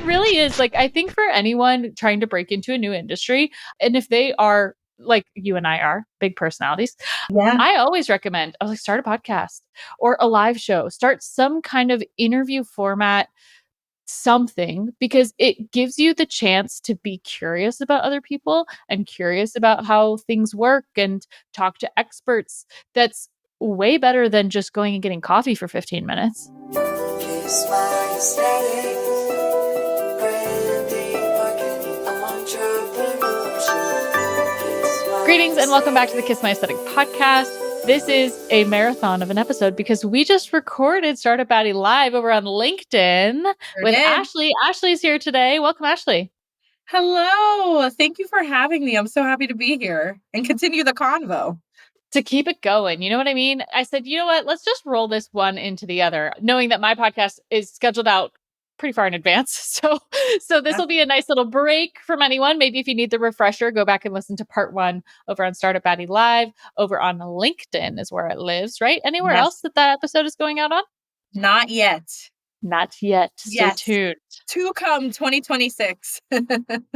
It really is. Like, I think for anyone trying to break into a new industry, and if they are like you and I are big personalities, Yeah. I always recommend, I was like, start a podcast or a live show, start some kind of interview format, something, because it gives you the chance to be curious about other people and curious about how things work and talk to experts. That's way better than just going and getting coffee for 15 minutes. Kiss my aesthetic, branding, marketing, entrepreneurship. Greetings and welcome back to the Kiss My Aesthetic podcast. This is a marathon of an episode because we just recorded Startup Baddie live over on LinkedIn Sure with did. Ashley. Ashley's here today. Welcome, Ashley. Hello. Thank you for having me. I'm so happy to be here and continue the convo. To keep it going, you know what I mean? I said, you know what? Let's just roll this one into the other, knowing that my podcast is scheduled out pretty far in advance. So this Yeah. will be a nice little break from anyone. Maybe if you need the refresher, go back and listen to part one over on Startup Baddie Live. Over on LinkedIn is where it lives, right? Anywhere else Yes. that episode is going out on? Not yet. Not yet. Stay Yes. tuned. To come 2026.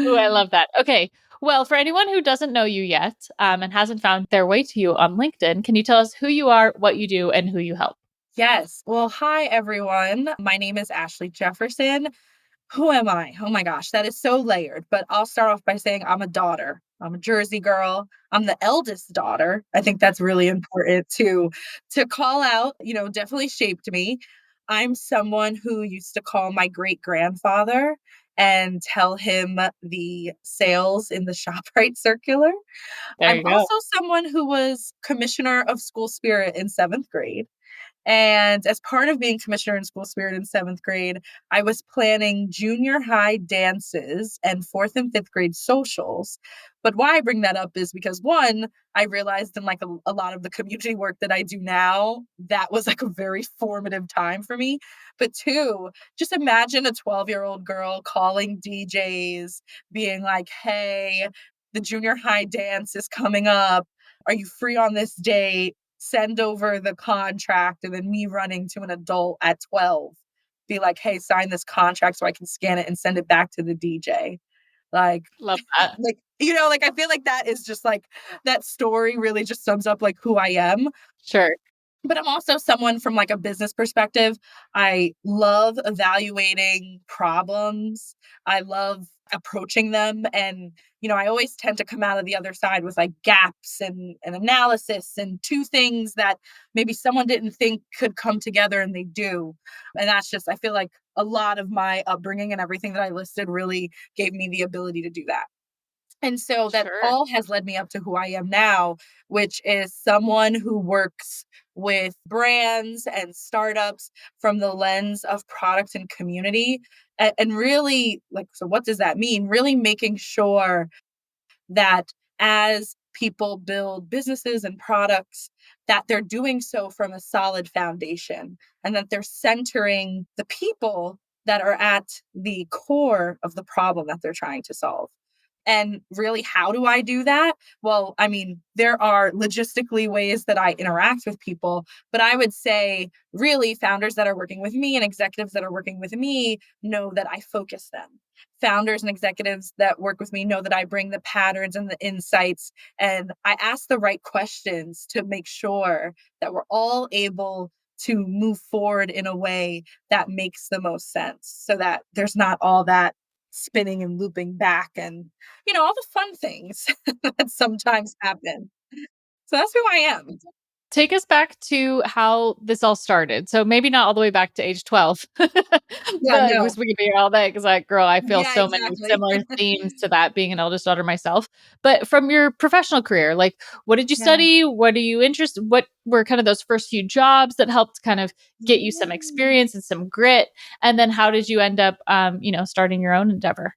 Ooh, I love that. Okay. Well, for anyone who doesn't know you yet and hasn't found their way to you on LinkedIn, can you tell us who you are, what you do, and who you help? Yes. Well, hi, everyone. My name is Ashley Jefferson. Who am I? Oh my gosh, that is so layered. But I'll start off by saying I'm a daughter. I'm a Jersey girl. I'm the eldest daughter. I think that's really important to call out, definitely shaped me. I'm someone who used to call my great grandfather and tell him the sales in the ShopRite circular. There I'm you go. also someone who was commissioner of school spirit in seventh grade. And as part of being commissioner in school spirit in seventh grade, I was planning junior high dances and fourth and fifth grade socials. But why I bring that up is because one, I realized in like a lot of the community work that I do now, that was like a very formative time for me. But two, just imagine a 12-year-old girl calling DJs, being like, hey, the junior high dance is coming up. Are you free on this date? Send over the contract, and then me running to an adult at 12, be like, hey, sign this contract so I can scan it and send it back to the DJ. Like, Love that. like I feel like that is just like that story really just sums up like who I am. Sure. But I'm also someone from like a business perspective. I love evaluating problems. I love approaching them. And, I always tend to come out of the other side with like gaps and analysis and two things that maybe someone didn't think could come together and they do. And that's just, I feel like a lot of my upbringing and everything that I listed really gave me the ability to do that. And so that Sure. all has led me up to who I am now, which is someone who works with brands and startups from the lens of product and community. And really, like, so what does that mean? Really making sure that as people build businesses and products, that they're doing so from a solid foundation and that they're centering the people that are at the core of the problem that they're trying to solve. And really, how do I do that? Well, I mean, there are logistically ways that I interact with people, but I would say really founders that are working with me and executives that are working with me know that I focus them. Founders and executives that work with me know that I bring the patterns and the insights, and I ask the right questions to make sure that we're all able to move forward in a way that makes the most sense so that there's not all that spinning and looping back and all the fun things that sometimes happen. So that's who I am. Take us back to how this all started. So maybe not all the way back to age 12, but Yeah, no. because we could be here all day because like, girl, I feel Yeah, so many exactly. similar themes to that being an eldest daughter myself. But from your professional career, like what did you Yeah. study? What are you interested? What were kind of those first few jobs that helped kind of get you some experience and some grit? And then how did you end up, starting your own endeavor?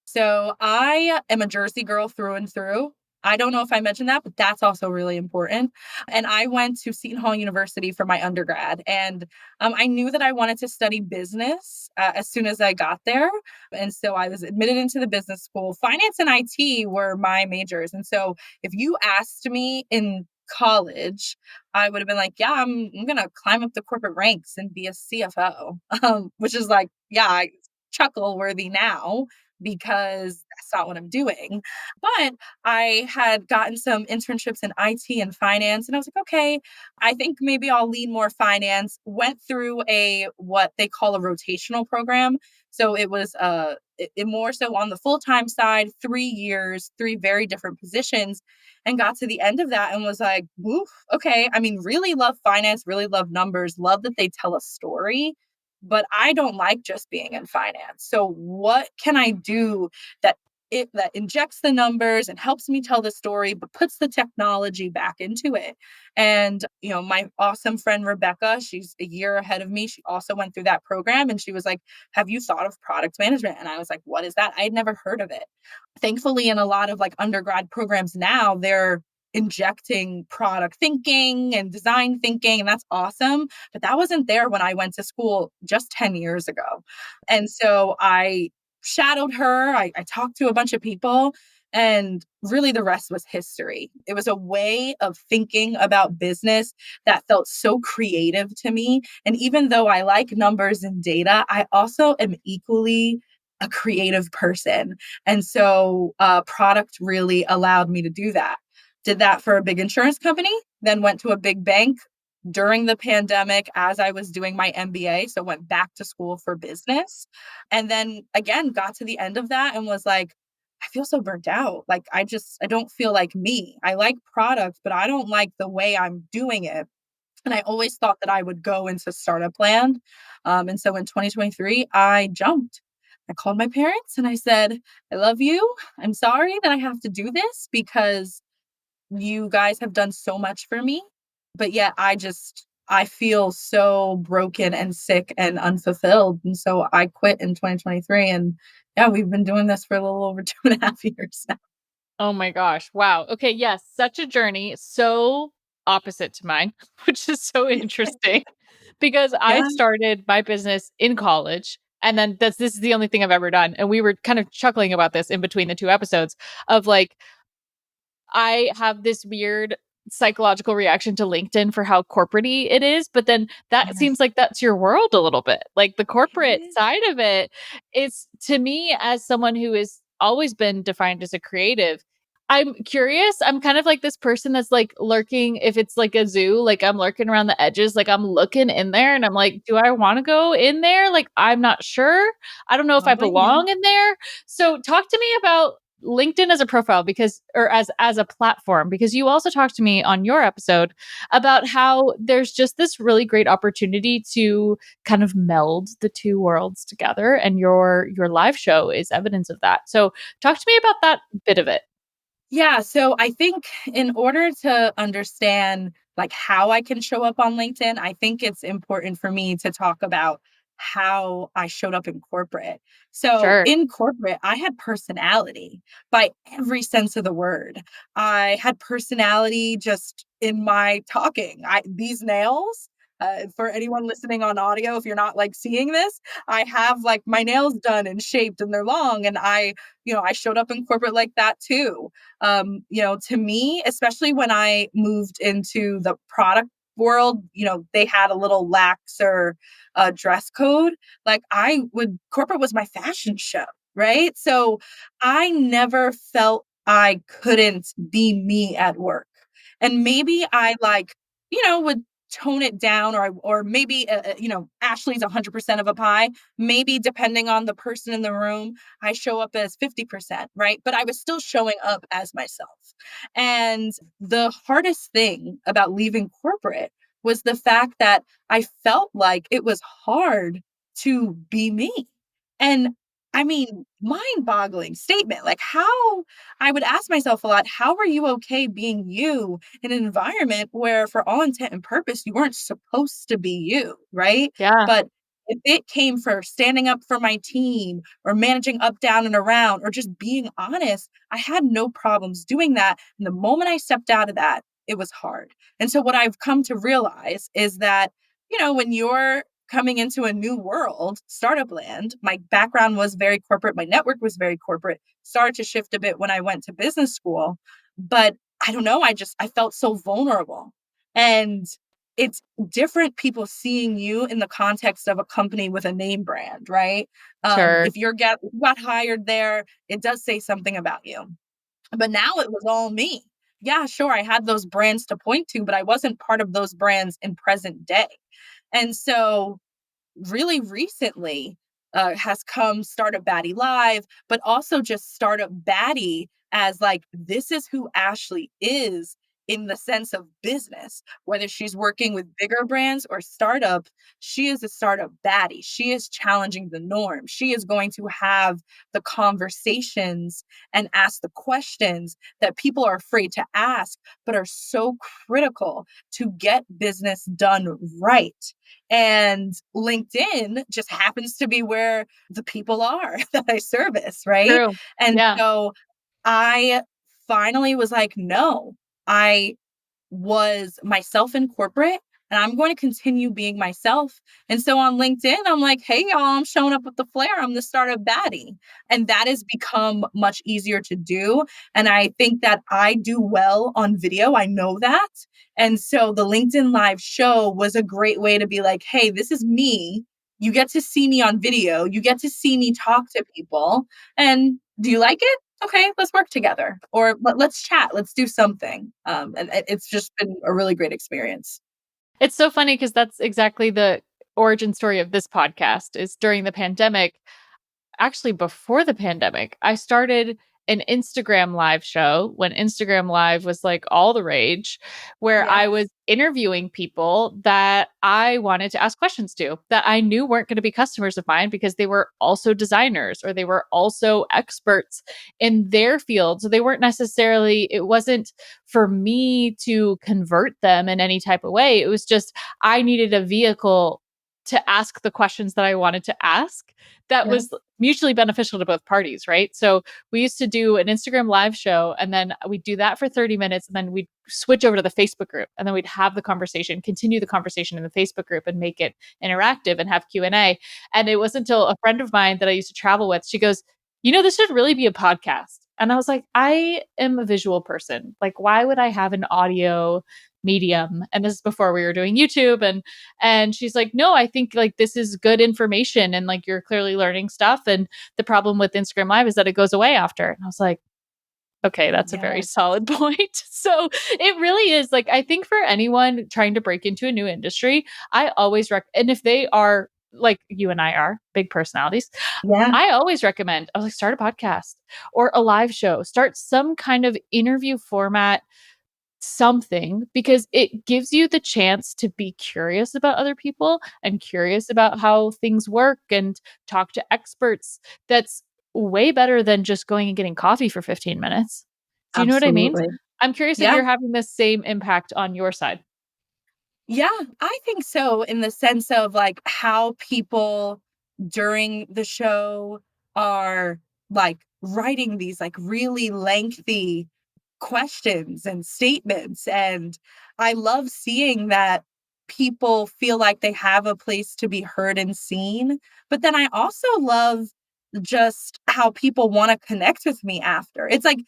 So I am a Jersey girl through and through. I don't know if I mentioned that, but that's also really important. And I went to Seton Hall University for my undergrad, and I knew that I wanted to study business as soon as I got there. And so I was admitted into the business school. Finance and IT were my majors. And so if you asked me in college, I would have been like, yeah, I'm going to climb up the corporate ranks and be a CFO, which is like, yeah, chuckle worthy now because that's not what I'm doing. But I had gotten some internships in IT and finance, and I was like, okay, I think maybe I'll lean more finance. Went through a what they call a rotational program. So it was more so on the full time side, 3 years, three very different positions, and got to the end of that and was like, woof, okay. I mean, really love finance, really love numbers, love that they tell a story, but I don't like just being in finance. So what can I do that that injects the numbers and helps me tell the story, but puts the technology back into it? And my awesome friend Rebecca, she's a year ahead of me. She also went through that program, and she was like, "Have you thought of product management?" And I was like, "What is that?" I had never heard of it. Thankfully, in a lot of like undergrad programs now, they're injecting product thinking and design thinking, and that's awesome. But that wasn't there when I went to school just 10 years ago. And so I shadowed her, I talked to a bunch of people, and really the rest was history. It was a way of thinking about business that felt so creative to me. And even though I like numbers and data, I also am equally a creative person. And so product really allowed me to do that. Did that for a big insurance company, then went to a big bank during the pandemic as I was doing my MBA. So went back to school for business. And then again, got to the end of that and was like, I feel so burnt out. Like I don't feel like me. I like product, but I don't like the way I'm doing it. And I always thought that I would go into startup land. And so in 2023, I jumped. I called my parents and I said, I love you. I'm sorry that I have to do this because you guys have done so much for me. But yet I feel so broken and sick and unfulfilled. And so I quit in 2023. And yeah, we've been doing this for a little over 2.5 years now. Oh my gosh. Wow. Okay. Yes. Such a journey. So opposite to mine, which is so interesting because I Yeah. started my business in college. And then this is the only thing I've ever done. And we were kind of chuckling about this in between the two episodes of like, I have this weird psychological reaction to LinkedIn for how corporate-y it is, but then that Yes. seems like that's your world a little bit. Like the It corporate is. side of it is to me as someone who has always been defined as a creative. I'm curious. I'm kind of like this person that's like lurking if it's like a zoo, like I'm lurking around the edges, like I'm looking in there and I'm like, do I want to go in there? Like I'm not sure. I don't know I if I don't blame you. belong in there. So talk to me about LinkedIn as a profile because or as a platform because you also talked to me on your episode about how there's just this really great opportunity to kind of meld the two worlds together and your live show is evidence of that. So talk to me about that bit of it. Yeah, so I think in order to understand like how I can show up on LinkedIn, I think it's important for me to talk about how I showed up in corporate. So Sure. in corporate, I had personality by every sense of the word. I had personality just in my talking. I these nails, for anyone listening on audio, if you're not like seeing this, I have like my nails done and shaped and they're long. And I showed up in corporate like that too. To me, especially when I moved into the product world, they had a little laxer dress code. Like corporate was my fashion show, right? So I never felt I couldn't be me at work. And maybe I like, would tone it down or maybe Ashley's 100% of a pie, maybe depending on the person in the room I show up as 50%, right? But I was still showing up as myself. And the hardest thing about leaving corporate was the fact that I felt like it was hard to be me. And I mean, mind boggling statement. Like, how I would ask myself a lot, how are you okay being you in an environment where, for all intent and purpose, you weren't supposed to be you, right? Yeah. But if it came for standing up for my team or managing up, down, and around, or just being honest, I had no problems doing that. And the moment I stepped out of that, it was hard. And so, what I've come to realize is that, when you're coming into a new world, startup land, my background was very corporate, my network was very corporate, started to shift a bit when I went to business school. But I don't know, I felt so vulnerable. And it's different people seeing you in the context of a company with a name brand, right? Sure. If got hired there, it does say something about you. But now it was all me. Yeah, sure, I had those brands to point to, but I wasn't part of those brands in present day. And so really recently has come Startup Baddie Live, but also just Startup Baddie as like, this is who Ashley is in the sense of business. Whether she's working with bigger brands or startup, she is a startup baddie. She is challenging the norm. She is going to have the conversations and ask the questions that people are afraid to ask, but are so critical to get business done right. And LinkedIn just happens to be where the people are that I service, right? True. And Yeah. so I finally was like, no, I was myself in corporate and I'm going to continue being myself. And so on LinkedIn, I'm like, hey, y'all, I'm showing up with the flair. I'm the startup baddie. And that has become much easier to do. And I think that I do well on video. I know that. And so the LinkedIn Live show was a great way to be like, hey, this is me. You get to see me on video. You get to see me talk to people. And do you like it? Okay, let's work together, or let's chat, let's do something. And it's just been a really great experience. It's so funny because that's exactly the origin story of this podcast is during the pandemic. Actually, before the pandemic, I started an Instagram live show when Instagram Live was like all the rage, where I Yes. was interviewing people that I wanted to ask questions to that I knew weren't going to be customers of mine because they were also designers or they were also experts in their field. So they weren't necessarily, it wasn't for me to convert them in any type of way. It was just, I needed a vehicle to ask the questions that I wanted to ask that Yeah. was mutually beneficial to both parties, right? So we used to do an Instagram live show and then we'd do that for 30 minutes and then we'd switch over to the Facebook group and then we'd have the conversation, continue the conversation in the Facebook group and make it interactive and have Q&A. And it wasn't until a friend of mine that I used to travel with, she goes, you know, this should really be a podcast. And I was like, I am a visual person. Like, why would I have an audio medium? And this is before we were doing YouTube. And she's like, no, I think like this is good information and like you're clearly learning stuff. And the problem with Instagram Live is that it goes away after. And I was like, okay, that's a very Yes. solid point. So it really is like, I think for anyone trying to break into a new industry, I always and if they are like you and I are big personalities, Yeah. I always recommend, I was like, start a podcast or a live show, start some kind of interview format, something, because it gives you the chance to be curious about other people and curious about how things work and talk to experts. That's way better than just going and getting coffee for 15 minutes. Do you know what I mean? Absolutely. I'm curious if Yeah. you're having the same impact on your side. Yeah, I think so, in the sense of like how people during the show are like writing these like really lengthy questions and statements. And I love seeing that people feel like they have a place to be heard and seen. But then I also love just how people want to connect with me after. It's like,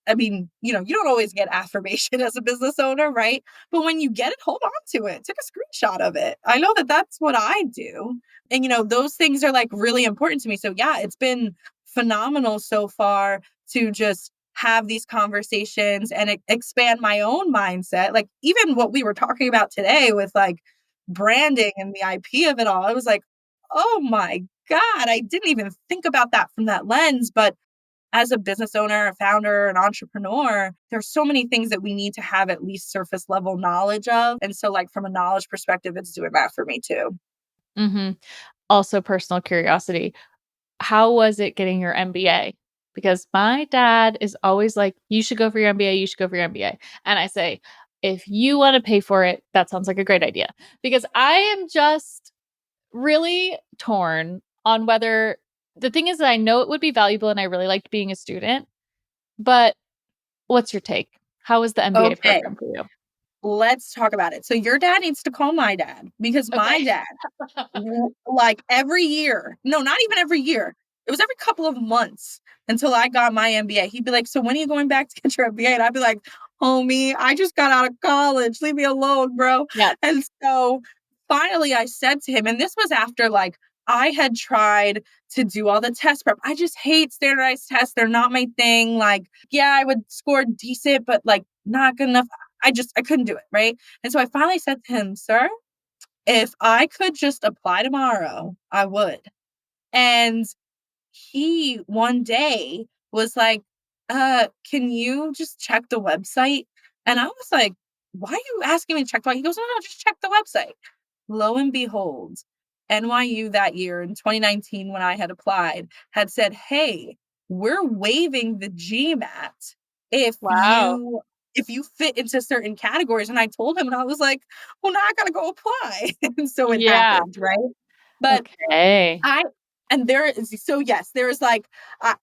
I mean, you don't always get affirmation as a business owner, right? But when you get it, hold on to it. Take a screenshot of it. I know that that's what I do. And, those things are like really important to me. So, yeah, it's been phenomenal so far to just have these conversations and expand my own mindset. Like, even what we were talking about today with like branding and the IP of it all, I was like, oh my God, I didn't even think about that from that lens. But as a business owner, a founder, an entrepreneur, there's so many things that we need to have at least surface level knowledge of. And so, like, from a knowledge perspective, it's doing that for me too. Hmm. Also, personal curiosity. How was it getting your MBA? Because my dad is always like, you should go for your MBA, you should go for your MBA. And I say, if you want to pay for it, that sounds like a great idea. Because I am just really torn on whether the thing is that I know it would be valuable and I really liked being a student, but what's your take? How was the MBA Okay, program for you? let's talk about it. So, your dad needs to call my dad, because my Okay. dad, like every year, no, not even every year, it was every couple of months until I got my MBA. He'd be like, so when are you going back to get your MBA? And I'd be like, homie, I just got out of college. Leave me alone, bro. Yeah. And so finally I said to him, and this was after like I had tried to do all the test prep. I just hate standardized tests. They're not my thing. Like, yeah, I would score decent, but like not good enough. I couldn't do it. Right. And so I finally said to him, sir, if I could just apply tomorrow, I would. And he one day was like, can you just check the website? And I was like, why are you asking me to check the website? He goes, no, no, just check the website. Lo and behold, NYU that year in 2019, when I had applied, had said, hey, we're waiving the GMAT if Wow. you fit into certain categories. And I told him, and I was like, well, now I gotta go apply. And so it Yeah. happened, right? But Okay. I and there is so yes, there's like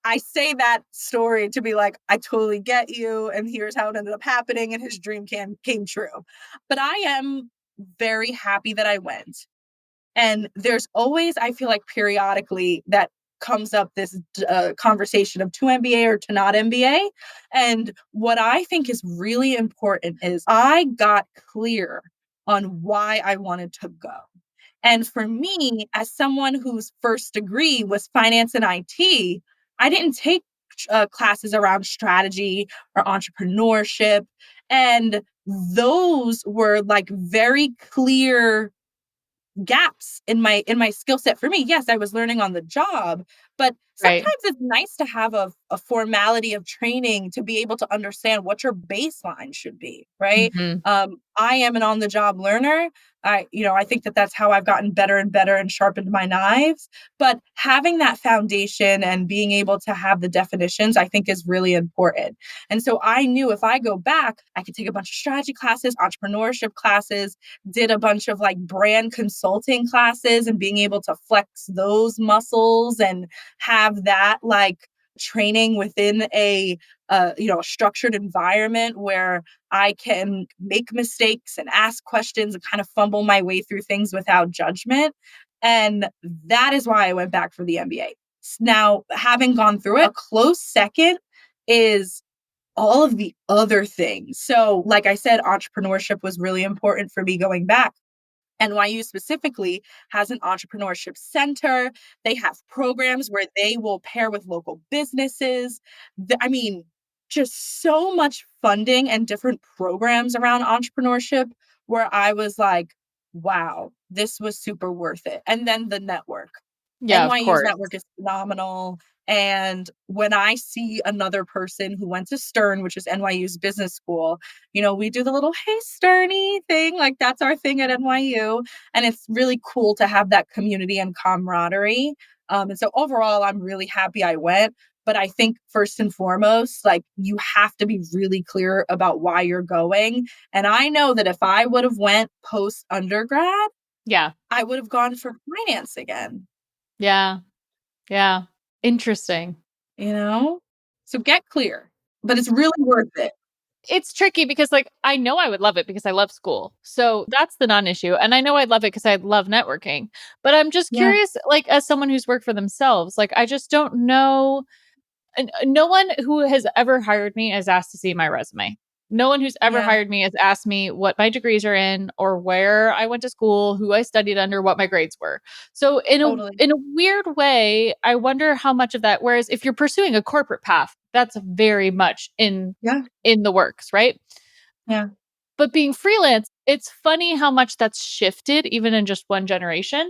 I say that story to be like, I totally get you, and here's how it ended up happening, and his dream came true. But I am very happy that I went. And there's always, I feel like periodically that comes up this conversation of to MBA or to not MBA. And what I think is really important is I got clear on why I wanted to go. And for me, as someone whose first degree was finance and IT, I didn't take classes around strategy or entrepreneurship. And those were like very clear gaps in my skill set for me. Yes, I was learning on the job, but Right. sometimes it's nice to have a formality of training to be able to understand what your baseline should be, right? Mhm. I am an on the job learner. I think that that's how I've gotten better and better and sharpened my knives. But having that foundation and being able to have the definitions, I think is really important. And so I knew if I go back, I could take a bunch of strategy classes, entrepreneurship classes, did a bunch of like brand consulting classes and being able to flex those muscles and have that like training within a structured environment where I can make mistakes and ask questions and kind of fumble my way through things without judgment. And that is why I went back for the MBA. Now, having gone through it, a close second is all of the other things. So, like I said, entrepreneurship was really important for me going back. NYU specifically has an entrepreneurship center. They have programs where they will pair with local businesses. I mean, just so much funding and different programs around entrepreneurship where I was like, wow, this was super worth it. And then the network. Yeah, of NYU's course. network is phenomenal. And when I see another person who went to Stern, which is NYU's business school, we do the little, hey, Sterny thing. Like that's our thing at NYU. And it's really cool to have that community and camaraderie. And so overall, I'm really happy I went. But I think first and foremost, like you have to be really clear about why you're going. And I know that if I would have went post undergrad, Yeah. I would have gone for finance again. Yeah. Yeah. Interesting. you know? So get clear, but it's really worth it. It's tricky because, like, I know I would love it because I love school. So that's the non-issue. And I know I'd love it because I love networking. But I'm just Yeah, curious, like, as someone who's worked for themselves, like, I just don't know. And no one who has ever hired me has asked to see my resume. No one who's ever yeah, hired me has asked me what my degrees are in or where I went to school, who I studied under, what my grades were. So totally. in a weird way, I wonder how much of that, whereas if you're pursuing a corporate path, that's very much Yeah, in the works, right? yeah, But being freelance, it's funny how much that's shifted even in just one generation.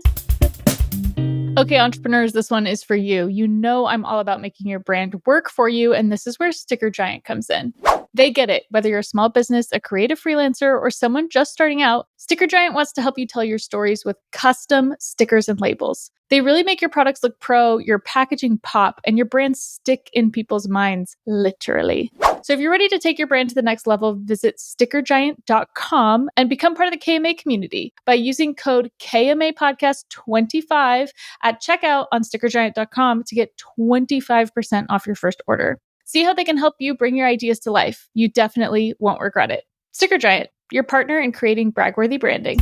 Okay, entrepreneurs, this one is for you. You know, I'm all about making your brand work for you, and this is where Sticker Giant comes in. They get it. Whether you're a small business, a creative freelancer, or someone just starting out, Sticker Giant wants to help you tell your stories with custom stickers and labels. They really make your products look pro, your packaging pop, and your brand stick in people's minds, literally. So if you're ready to take your brand to the next level, visit stickergiant.com and become part of the KMA community by using code KMA Podcast 25 at checkout on stickergiant.com to get 25% off your first order. See how they can help you bring your ideas to life. You definitely won't regret it. Sticker Giant, your partner in creating brag-worthy branding.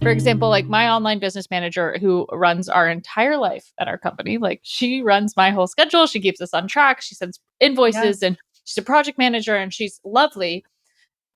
For example, like my online business manager who runs our entire life at our company, like she runs my whole schedule. She keeps us on track. She sends yeah, invoices and she's a project manager and she's lovely.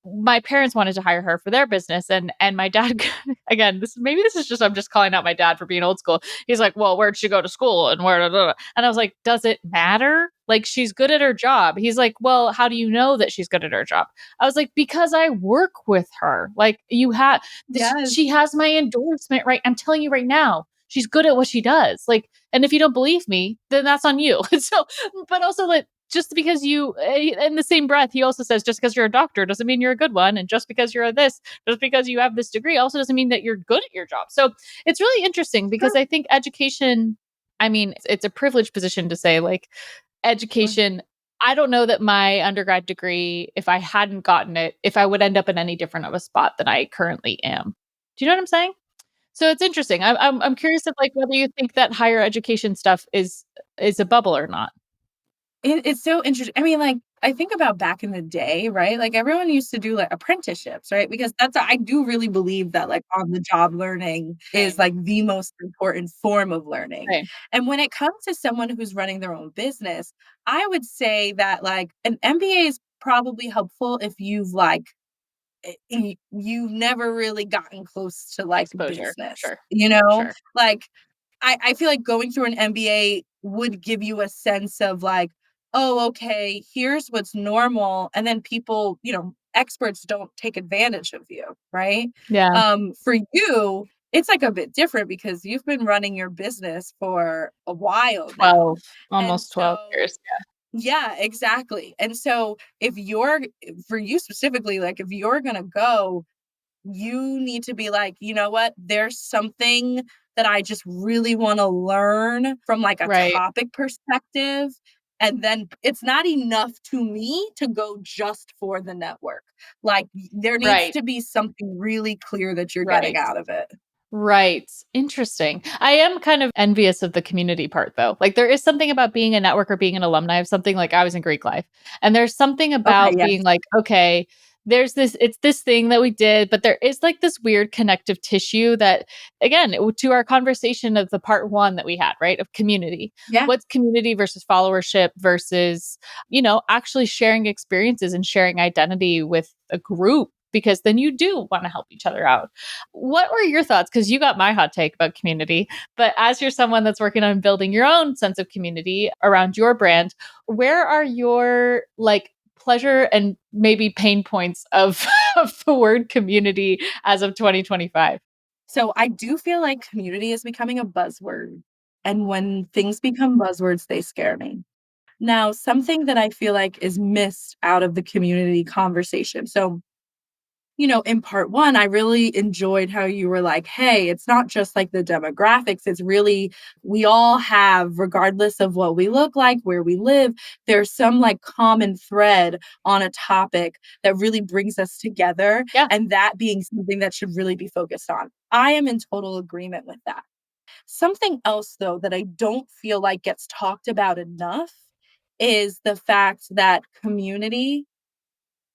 My parents wanted to hire her for their business, and my dad again, this is just I'm just calling out my dad for being old school. He's like, "Well, where'd she go to school and where?" And I was like, "Does it matter? Like, she's good at her job." He's like, "Well, how do you know that she's good at her job?" I was like, "Because I work with her. Like, you have Yes. she has my endorsement, right? I'm telling you right now, she's good at what she does. Like, and if you don't believe me, then that's on you." So, but also like just because you in the same breath he also says just because you're a doctor doesn't mean you're a good one, and just because you're a this, just because you have this degree also doesn't mean that you're good at your job. So it's really interesting because Sure. I think education, I mean it's a privileged position to say like education, I don't know that my undergrad degree, if I hadn't gotten it, if I would end up in any different of a spot than I currently am. Do you know what I'm saying? So it's interesting. I'm curious if like whether you think that higher education stuff is a bubble or not. It's so interesting. I mean, like, I think about back in the day, right? Like, everyone used to do, like, apprenticeships, right? Because I do really believe that, like, on-the-job learning is, Same. like, the most important form of learning. Same. And when it comes to someone who's running their own business, I would say that, like, an MBA is probably helpful if you've, like, you've never really gotten close to, like, Exposure. business, Sure. you know? Sure. Like, I feel like going through an MBA would give you a sense of like, "Oh, okay, here's what's normal," and then people, experts don't take advantage of you, right? Yeah. For you, it's, like, a bit different because you've been running your business for a while now, 12, and almost 12 so years. yeah, exactly, and so if you're for you specifically, like, if you're gonna go, you need to be like, "You know what? There's something that I just really wanna learn from, like, a Right. topic perspective," and then it's not enough to me to go just for the network. Like, there needs Right. to be something really clear that you're getting Right. out of it. Right. Interesting. I am kind of envious of the community part though. Like there is something about being a network or being an alumni of something, like I was in Greek life. And there's something Okay, about being yes. like, okay, there's this it's this thing that we did, but there is like this weird connective tissue that again, to our conversation of the part 1 that we had, right? Of community. Yeah. What's community versus followership versus, actually sharing experiences and sharing identity with a group, because then you do want to help each other out. What were your thoughts? Because you got my hot take about community, but as you're someone that's working on building your own sense of community around your brand, where are your like pleasure and maybe pain points of, of the word community as of 2025? So I do feel like community is becoming a buzzword, and when things become buzzwords, they scare me. Now, something that I feel like is missed out of the community conversation. So, in part one, I really enjoyed how you were like, hey, it's not just like the demographics. It's really, we all have, regardless of what we look like, where we live, there's some like common thread on a topic that really brings us together. Yeah. And that being something that should really be focused on. I am in total agreement with that. Something else, though, that I don't feel like gets talked about enough is the fact that community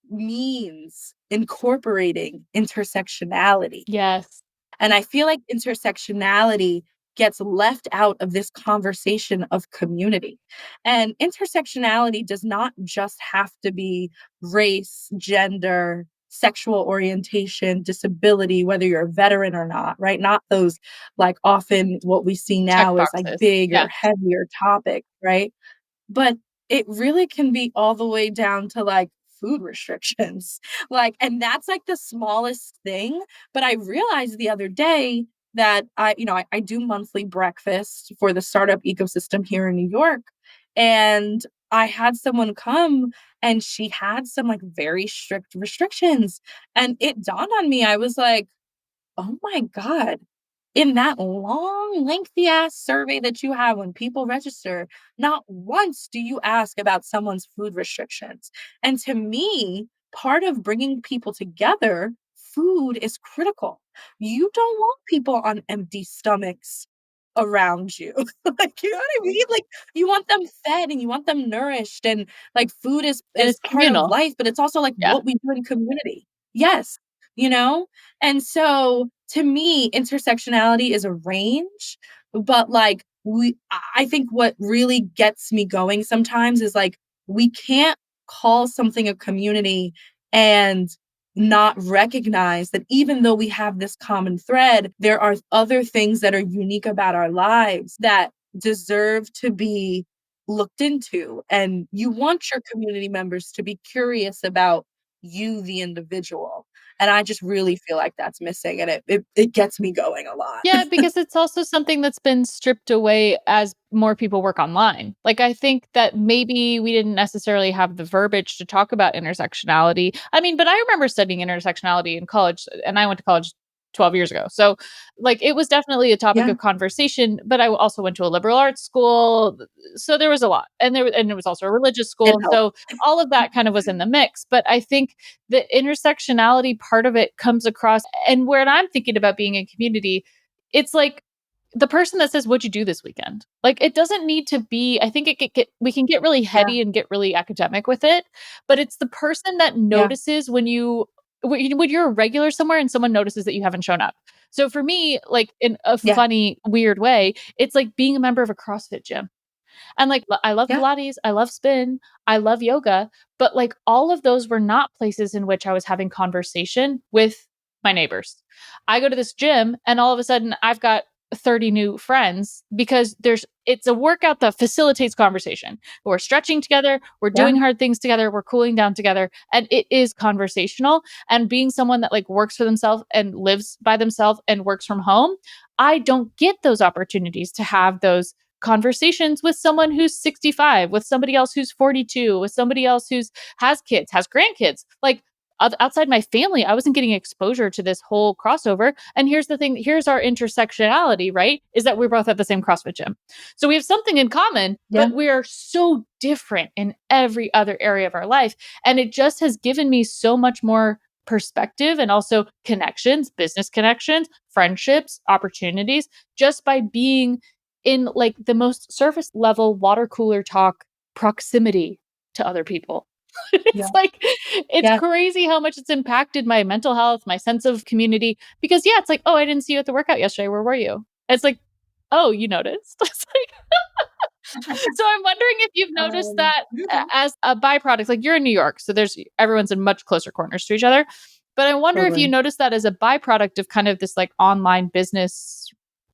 means incorporating intersectionality. Yes. And I feel like intersectionality gets left out of this conversation of community. And intersectionality does not just have to be race, gender, sexual orientation, disability, whether you're a veteran or not, right? Not those like often what we see Check now is like boxes. big Yeah. or heavier topics, right? But it really can be all the way down to, like, food restrictions. Like and that's, like, the smallest thing, but I realized the other day that I do monthly breakfast for the startup ecosystem here in New York, and I had someone come, and she had some, like, very strict restrictions, and it dawned on me, I was like, "Oh my god." In that long, lengthy ass survey that you have when people register, not once do you ask about someone's food restrictions. And to me, part of bringing people together, food is critical. You don't want people on empty stomachs around you. Like, you know what I mean? Like, you want them fed and you want them nourished and like food And is it's part of communal. life, but it's also like Yeah. what we do in community. Yes, you know? And so to me, intersectionality is a range, but like I think what really gets me going sometimes is like we can't call something a community and not recognize that even though we have this common thread, there are other things that are unique about our lives that deserve to be looked into. And you want your community members to be curious about you, the individual. And I just really feel like that's missing. And it gets me going a lot. Yeah, because it's also something that's been stripped away as more people work online. Like, I think that maybe we didn't necessarily have the verbiage to talk about intersectionality. I mean, but I remember studying intersectionality in college, and I went to college 12 years ago. So, like, it was definitely a topic Yeah, of conversation, but I also went to a liberal arts school. So there was a lot. And it was also a religious it school. helps. So all of that kind of was in the mix. But I think the intersectionality part of it comes across. And where I'm thinking about being in community, it's like the person that says, "What'd you do this weekend?" Like, it doesn't need to be. I think we can get really Yeah, heady and get really academic with it, but it's the person that yeah, notices when you're a regular somewhere and someone notices that you haven't shown up. So for me, like, in a yeah, funny, weird way, it's like being a member of a CrossFit gym. And, like, I love yeah, Pilates, I love spin, I love yoga, but, like, all of those were not places in which I was having conversation with my neighbors. I go to this gym and all of a sudden I've got 30 new friends because it's a workout that facilitates conversation. We're stretching together, we're yeah, doing hard things together, we're cooling down together, and it is conversational. And being someone that, like, works for themselves and lives by themselves and works from home, I don't get those opportunities to have those conversations with someone who's 65, with somebody else who's 42, with somebody else who's has kids, has grandkids. Like, outside my family, I wasn't getting exposure to this whole crossover. And here's the thing, here's our intersectionality, right? Is that we're both at the same CrossFit gym. So we have something in common, yeah, but we are so different in every other area of our life. And it just has given me so much more perspective and also connections, business connections, friendships, opportunities, just by being in, like, the most surface level water cooler talk proximity to other people. yeah, It's like, it's yeah. crazy how much it's impacted my mental health, my sense of community. Because, yeah, it's like, "Oh, I didn't see you at the workout yesterday. Where were you?" It's like, "Oh, you noticed?" It's like, so I'm wondering if you've noticed that Mhm. as a byproduct. Like, you're in New York, so everyone's in much closer corners to each other. But I wonder if you Totally. notice that as a byproduct of kind of this, like, online business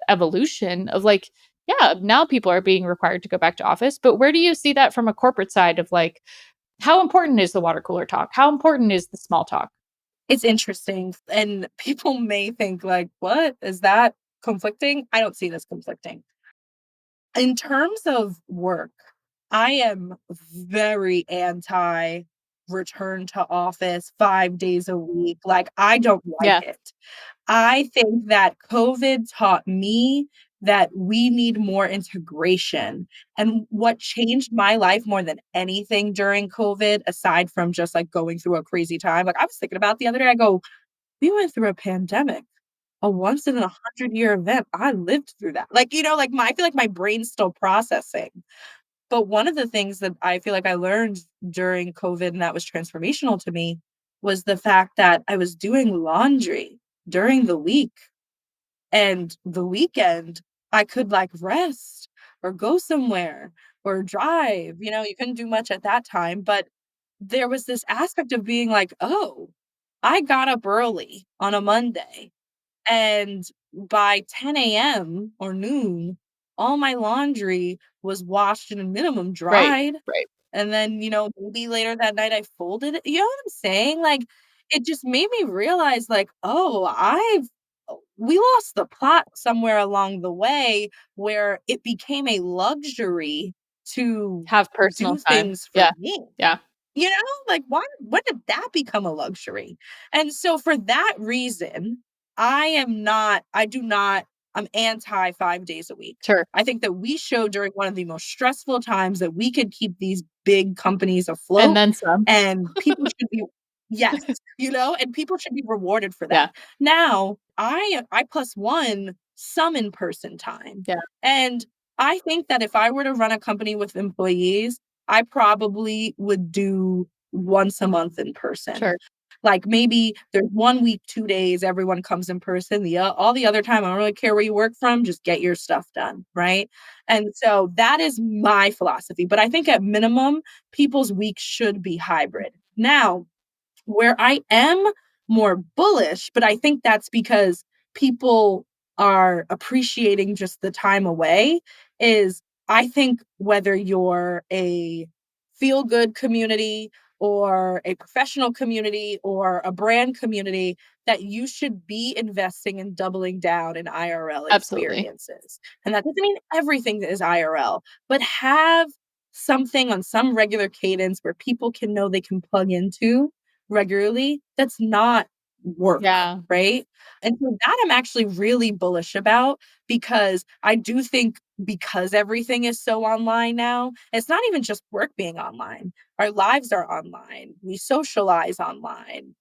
evolution of, like, yeah, now people are being required to go back to office. But where do you see that from a corporate side of, like, how important is the water cooler talk? How important is the small talk? It's interesting, and people may think like, "What? Is that conflicting?" I don't see it as conflicting. In terms of work, I am very anti return to office 5 days a week, like, I don't like Yeah, it. I think that COVID taught me that we need more integration, and what changed my life more than anything during COVID, aside from just, like, going through a crazy time, like, I was thinking about the other day, I go, "We went through a pandemic, a once in a 100-year event. I lived through that." Like, like, my I feel like my brain's still processing. But one of the things that I feel like I learned during COVID, and that was transformational to me, was the fact that I was doing laundry during the week, and the weekend, I could, like, rest or go somewhere or drive. You couldn't do much at that time, but there was this aspect of being like, "Oh, I got up early on a Monday, and by 10 a.m. or noon, all my laundry was washed and minimum right, dried, right. and then, maybe later that night I folded it." You know what I'm saying? Like, it just made me realize, like, "Oh, we lost the plot somewhere along the way where it became a luxury to Have personal do time. things for Yeah, me." yeah, Like, why when did that become a luxury? And so for that reason, I do not I'm anti 5 days a week. sure. I think that we showed during one of the most stressful times that we could keep these big companies And afloat, then some. and people should be yes, and people should be rewarded for Yeah, that. Now, I plus one some in-person time. yeah, And I think that if I were to run a company with employees, I probably would do once a month in person. sure. Like maybe there's 1 week, 2 days, everyone comes in person. All the other time, I don't really care where you work from, just get your stuff done, right? And so that is my philosophy. But I think at minimum, people's week should be hybrid. Now, where I am more bullish, but I think that's because people are appreciating just the time away, is I think whether you're a feel good community or a professional community or a brand community, that you should be investing and doubling down in IRL Absolutely. experiences. And that doesn't mean everything is IRL, but have something on some regular cadence where people can know they can plug into regularly, that's not work, Yeah. right? And so that I'm actually really bullish about, because I do think, because everything is so online now, it's not even just work being online. Our lives are online. We socialize online.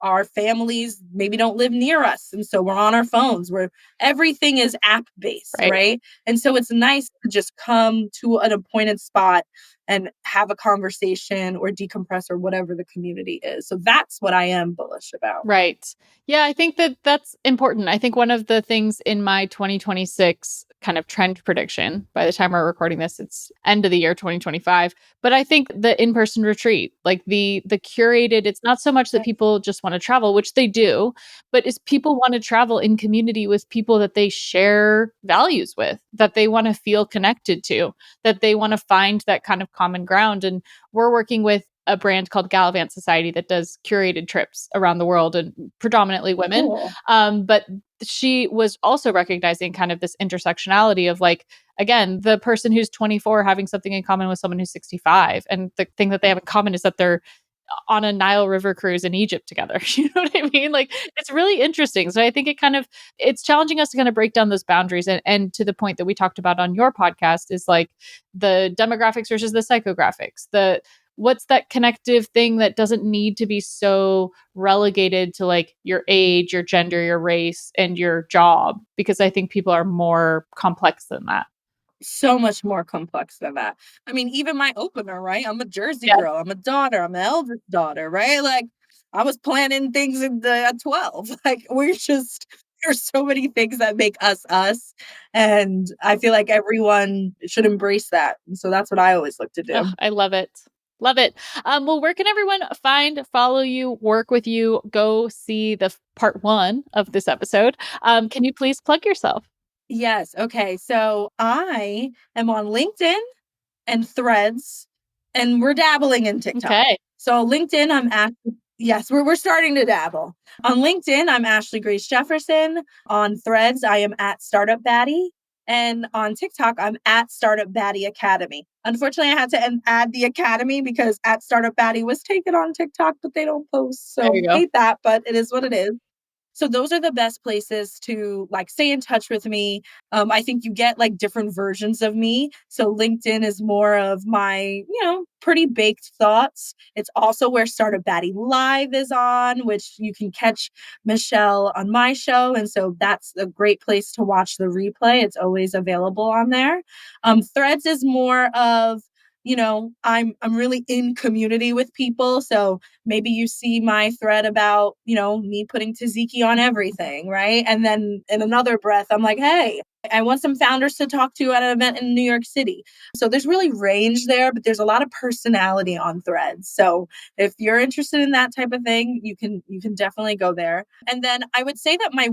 Our families maybe don't live near us. And so we're on our phones, where everything is app based, Right. right? And so it's nice to just come to an appointed spot and have a conversation or decompress or whatever the community is. So that's what I am bullish about. Right. Yeah, I think that that's important. I think one of the things in my 2026 kind of trend prediction, by the time we're recording this, it's end of the year 2025, but I think the in-person retreat, like the curated, it's not so much that people just want to travel, which they do, but is people want to travel in community with people that they share values with, that they want to feel connected to, that they want to find that kind of common ground. And we're working with a brand called Gallivant Society that does curated trips around the world and predominantly women. Cool. But she was also recognizing kind of this intersectionality of like, again, the person who's 24 having something in common with someone who's 65. And the thing that they have in common is that they're on a Nile River cruise in Egypt together. You know what I mean? Like it's really interesting. So I think it's challenging us to kind of break down those boundaries and to the point that we talked about on your podcast is like the demographics versus the psychographics, what's that connective thing that doesn't need to be so relegated to like your age, your gender, your race, and your job, because I think people are more complex than that. So much more complex than that. I mean, even my opener, right? I'm a Jersey Yeah. girl. I'm a daughter. I'm an eldest daughter, right? Like I was planning things at 12. Like there's so many things that make us us. And I feel like everyone should embrace that. And so that's what I always look to Oh, do. I love it. Love it. Well, where can everyone follow you, work with you, go see the part one of this episode? Can you please plug yourself? Yes. Okay. So I am on LinkedIn and Threads, and we're dabbling in TikTok. Okay. So LinkedIn, I'm at yes, we're starting to dabble. On LinkedIn, I'm Ashley Grace Jefferson. On Threads, I am at Startup Baddie. And on TikTok, I'm at Startup Baddie Academy. Unfortunately, I had to add the academy because at Startup Baddie was taken on TikTok, but they don't post. There So you go. hate that, but it is what it is. So those are the best places to like stay in touch with me. I think you get like different versions of me. So LinkedIn is more of my, pretty baked thoughts. It's also where Startup Baddie Live is on, which you can catch Michelle on my show. And so that's a great place to watch the replay. It's always available on there. Threads is more of, I'm really in community with people. So maybe you see my thread about, me putting tzatziki on everything, right? And then in another breath, I'm like, hey, I want some founders to talk to at an event in New York City. So there's really range there, but there's a lot of personality on threads. So if you're interested in that type of thing, you can definitely go there. And then I would say that my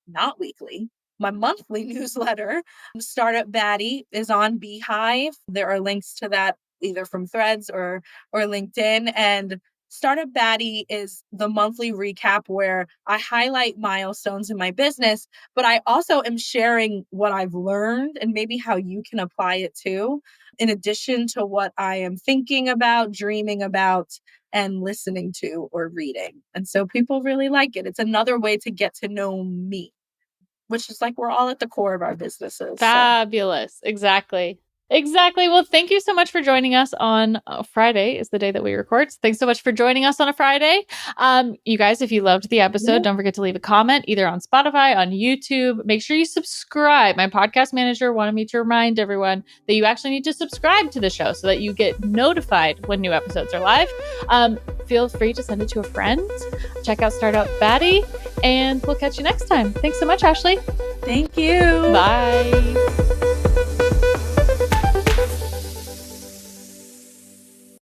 not weekly, my monthly newsletter, Startup Baddie, is on Beehive. There are links to that either from Threads or LinkedIn. And Startup Baddie is the monthly recap where I highlight milestones in my business, but I also am sharing what I've learned and maybe how you can apply it too, in addition to what I am thinking about, dreaming about, and listening to or reading. And so people really like it. It's another way to get to know me, which is like we're all at the core of our businesses. So Fabulous. Exactly. Exactly. Well, thank you so much for joining us on Friday is the day that we record. So thanks so much for joining us on a Friday. You guys, if you loved the episode, don't forget to leave a comment either on Spotify, on YouTube. Make sure you subscribe. My podcast manager wanted me to remind everyone that you actually need to subscribe to the show so that you get notified when new episodes are live. Feel free to send it to a friend. Check out Startup Baddie, and we'll catch you next time. Thanks so much, Ashley. Thank you. Bye.